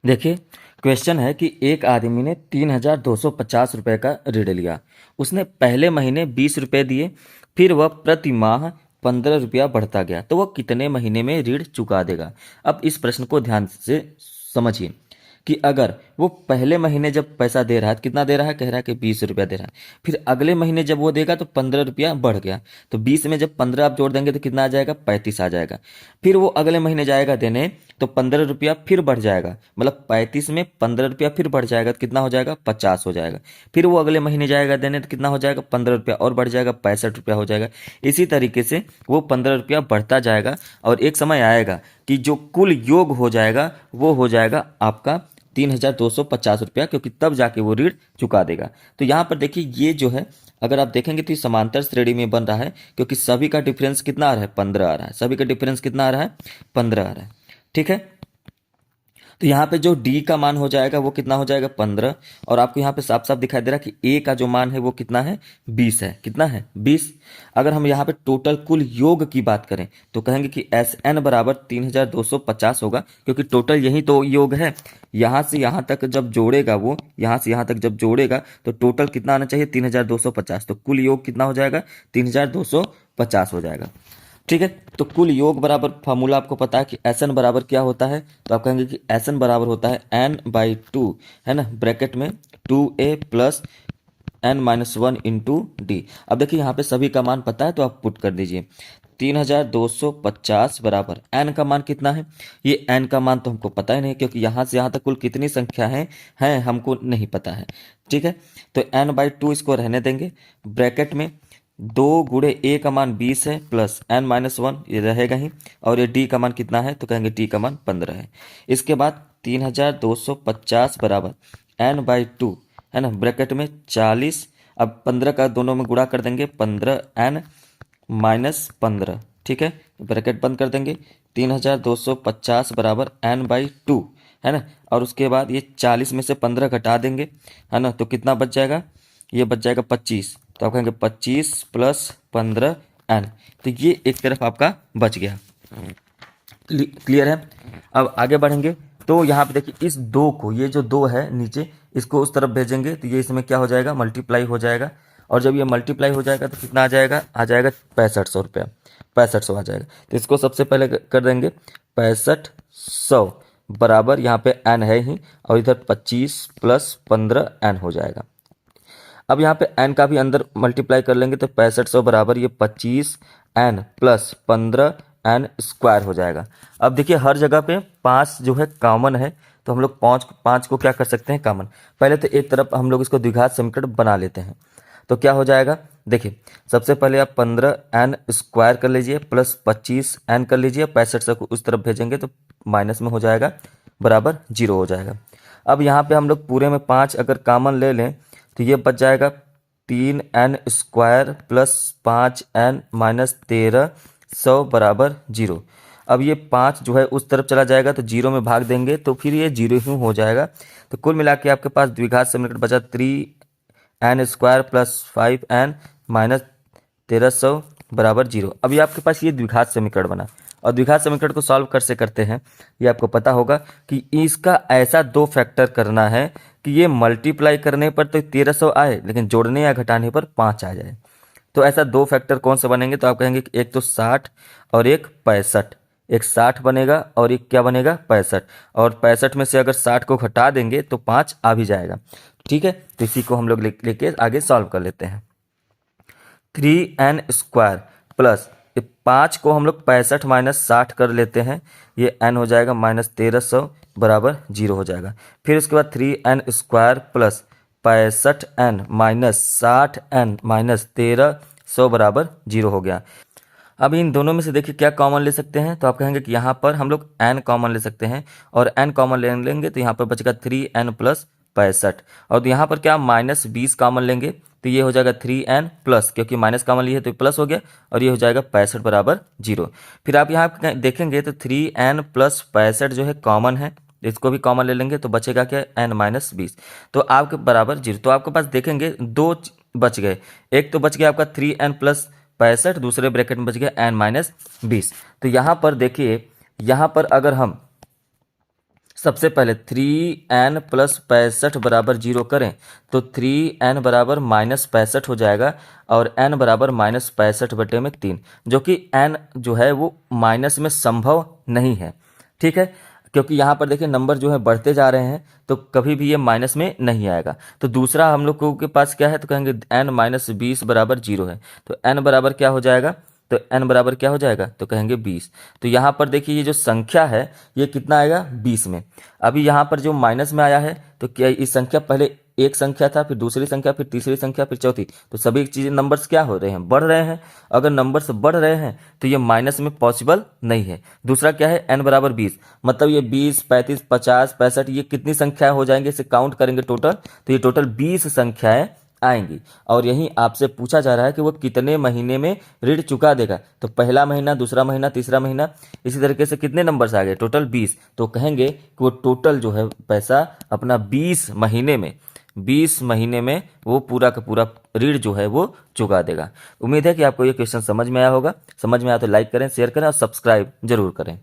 देखिए, क्वेश्चन है कि एक आदमी ने 3,250 रुपये का ऋण लिया। उसने पहले महीने 20 रुपये दिए, फिर वह प्रति माह 15 रुपया बढ़ता गया, तो वह कितने महीने में ऋण चुका देगा। अब इस प्रश्न को ध्यान से समझिए कि अगर वो पहले महीने जब पैसा दे रहा है तो कितना दे रहा है, कह रहा है कि 20 रुपया दे रहा है। फिर अगले महीने जब वो देगा तो 15 रुपया बढ़ गया, तो 20 में जब 15 आप जोड़ देंगे तो कितना आ जाएगा, 35 आ जाएगा। फिर वो अगले महीने जाएगा देने तो 15 रुपया फिर बढ़ जाएगा, मतलब 35 में 15 रुपया फिर बढ़ जाएगा तो कितना हो जाएगा, 50 हो जाएगा। फिर वो अगले महीने जाएगा देने तो कितना हो जाएगा, 15 रुपया और बढ़ जाएगा, 65 रुपया हो जाएगा। इसी तरीके से वो 15 रुपया बढ़ता जाएगा और एक समय आएगा कि जो कुल योग हो जाएगा वो हो जाएगा आपका 3,250 रुपया, क्योंकि तब जाके वो ऋण चुका देगा। तो यहाँ पर देखिए ये जो है, अगर आप देखेंगे तो ये समांतर श्रेणी में बन रहा है, क्योंकि सभी का डिफरेंस कितना आ रहा है, 15 आ रहा है। सभी का डिफरेंस कितना आ रहा है, 15 आ रहा है। ठीक है, तो यहाँ पे जो डी का मान हो जाएगा वो कितना हो जाएगा, 15। और आपको यहाँ पे साफ साफ दिखाई दे रहा है कि ए का जो मान है वो कितना है, 20 है। कितना है, 20। अगर हम यहाँ पे टोटल कुल योग की बात करें तो कहेंगे कि एस एन बराबर 3,250 होगा, क्योंकि टोटल यही तो योग है। यहाँ से यहाँ तक जब जोड़ेगा वो, यहाँ से यहाँ तक जब जोड़ेगा तो टोटल कितना आना चाहिए, 3,250। तो कुल योग कितना हो जाएगा, 3,250 हो जाएगा। ठीक है, तो कुल योग बराबर फार्मूला आपको पता है कि एस एन बराबर क्या होता है, तो आप कहेंगे कि एस एन बराबर होता है n/2, है ना, ब्रैकेट में 2a plus n-1 into D. अब देखिए यहाँ पे सभी का मान पता है तो आप पुट कर दीजिए। 3,250 बराबर n का मान कितना है, ये n का मान तो हमको पता ही नहीं, क्योंकि यहाँ से यहाँ तक कुल कितनी संख्या है हमको नहीं पता है। ठीक है, तो n/2 इसको रहने देंगे, ब्रैकेट में 2 × a का मान 20 है प्लस n-1 ये रहेगा ही, और ये d का मान कितना है, तो कहेंगे d का मान 15 है। इसके बाद 3,250 बराबर n/2, है ना, ब्रैकेट में 40। अब 15 का दोनों में गुणा कर देंगे, 15n-15। ठीक है, ब्रैकेट बंद कर देंगे। 3,250 बराबर n/2, है ना, और उसके बाद ये 40 में से 15 घटा देंगे, है ना, तो कितना बच जाएगा, ये बच जाएगा 25। तो आप कहेंगे 25 प्लस 15n, तो ये एक तरफ आपका बच गया। क्लियर है। अब आगे बढ़ेंगे तो यहाँ पे देखिए इस दो को, ये जो दो है नीचे, इसको उस तरफ भेजेंगे तो ये इसमें क्या हो जाएगा, मल्टीप्लाई हो जाएगा। और जब ये मल्टीप्लाई हो जाएगा तो कितना आ जाएगा, आ जाएगा 6500 रुपया, 6500 आ जाएगा। तो इसको सबसे पहले कर देंगे 6500 बराबर, यहाँ पे n है ही, और इधर 25 प्लस 15n हो जाएगा। अब यहाँ पे n का भी अंदर मल्टीप्लाई कर लेंगे तो 6500 बराबर ये 25n प्लस 15n स्क्वायर हो जाएगा। अब देखिए हर जगह पे 5 जो है कॉमन है, तो हम लोग 5 को क्या कर सकते हैं, कॉमन। पहले तो एक तरफ हम लोग इसको द्विघात समीकरण बना लेते हैं, तो क्या हो जाएगा, देखिए सबसे पहले आप 15n स्क्वायर कर लीजिए प्लस 25n कर लीजिए, 6500 को उस तरफ भेजेंगे तो माइनस में हो जाएगा, बराबर 0 हो जाएगा। अब यहाँ पे हम लोग पूरे में 5 अगर कॉमन ले लें तो ये बच जाएगा 3n square plus 5n minus 1300 बराबर 0। अब ये 5 जो है उस तरफ चला जाएगा तो 0 में भाग देंगे तो फिर ये 0 ही हो जाएगा। तो कुल मिला के आपके पास द्विघात समीकरण बचा 3n square plus 5n minus 1300 बराबर 0। अभी आपके पास ये द्विघात समीकरण बना, और द्विघात समीकरण को सॉल्व कैसे करते हैं ये आपको पता होगा कि इसका ऐसा दो फैक्टर करना है कि ये मल्टीप्लाई करने पर तो 1300 आए, लेकिन जोड़ने या घटाने पर 5 आ जाए। तो ऐसा दो फैक्टर कौन से बनेंगे, तो आप कहेंगे कि एक तो 60 और एक 65। एक 60 बनेगा और एक क्या बनेगा, 65। और 65 में से अगर 60 को घटा देंगे तो 5 आ भी जाएगा। ठीक है, तो इसी को हम लोग लेके आगे सॉल्व कर लेते हैं। 3n स्क्वायर प्लस 5 को हम लोग 65 माइनस 60 कर लेते हैं, ये n हो जाएगा माइनस 1300 बराबर 0 हो जाएगा। फिर उसके बाद 3n square plus 65n minus 60n minus 1300 बराबर 0 हो गया। अब इन दोनों में से देखिए क्या कॉमन ले सकते हैं, तो आप कहेंगे कि यहाँ पर हम लोग n कॉमन ले सकते हैं, और n कॉमन ले लेंगे तो यहाँ पर बचेगा 3n प्लस 65। और यहाँ पर क्या माइनस 20 कॉमन लेंगे तो ये हो जाएगा 3n प्लस, क्योंकि माइनस कॉमन लिए तो प्लस हो गया, और ये हो जाएगा 65 बराबर 0। फिर आप यहाँ देखेंगे तो 3n प्लस 65 जो है कॉमन है, इसको भी कॉमन ले लेंगे तो बचेगा क्या, n माइनस 20, तो आपके बराबर 0। तो आपके पास देखेंगे दो बच गए, एक तो बच गया आपका 3n प्लस 65, दूसरे ब्रैकेट में बच गया n माइनस 20। तो यहाँ पर देखिए, यहाँ पर अगर हम सबसे पहले 3n प्लस 65 बराबर 0 करें तो 3n बराबर -65 हो जाएगा और n बराबर -65/3, जो कि n जो है वो माइनस में संभव नहीं है। ठीक है, क्योंकि यहाँ पर देखिए नंबर जो है बढ़ते जा रहे हैं तो कभी भी ये माइनस में नहीं आएगा। तो दूसरा हम लोग के पास क्या है, तो कहेंगे n-20 बराबर 0 है, तो n बराबर क्या हो जाएगा, तो n बराबर क्या हो जाएगा, तो कहेंगे 20। तो यहाँ पर देखिए ये जो संख्या है ये कितना आएगा, 20 में। अभी यहाँ पर जो माइनस में आया है तो क्या इस संख्या, पहले एक संख्या था, फिर दूसरी संख्या, फिर तीसरी संख्या, फिर चौथी, तो सभी चीजें नंबर्स क्या हो रहे हैं, बढ़ रहे हैं। अगर नंबर्स बढ़ रहे हैं तो ये माइनस में पॉसिबल नहीं है। दूसरा क्या है, n बराबर 20, मतलब ये 20, 35, 50, 65 ये कितनी संख्याएं हो जाएंगे, इसे काउंट करेंगे टोटल, तो ये टोटल 20 संख्याएं आएंगी। और यही आपसे पूछा जा रहा है कि वो कितने महीने में ऋण चुका देगा, तो पहला महीना, दूसरा महीना, तीसरा महीना, इसी तरीके से कितने नंबर्स आ गए, टोटल 20। तो कहेंगे कि वो टोटल जो है पैसा अपना 20 महीने में वो पूरा का पूरा ऋण जो है वो चुका देगा। उम्मीद है कि आपको ये क्वेश्चन समझ में आया होगा। समझ में आया तो लाइक करें, शेयर करें और सब्सक्राइब जरूर करें।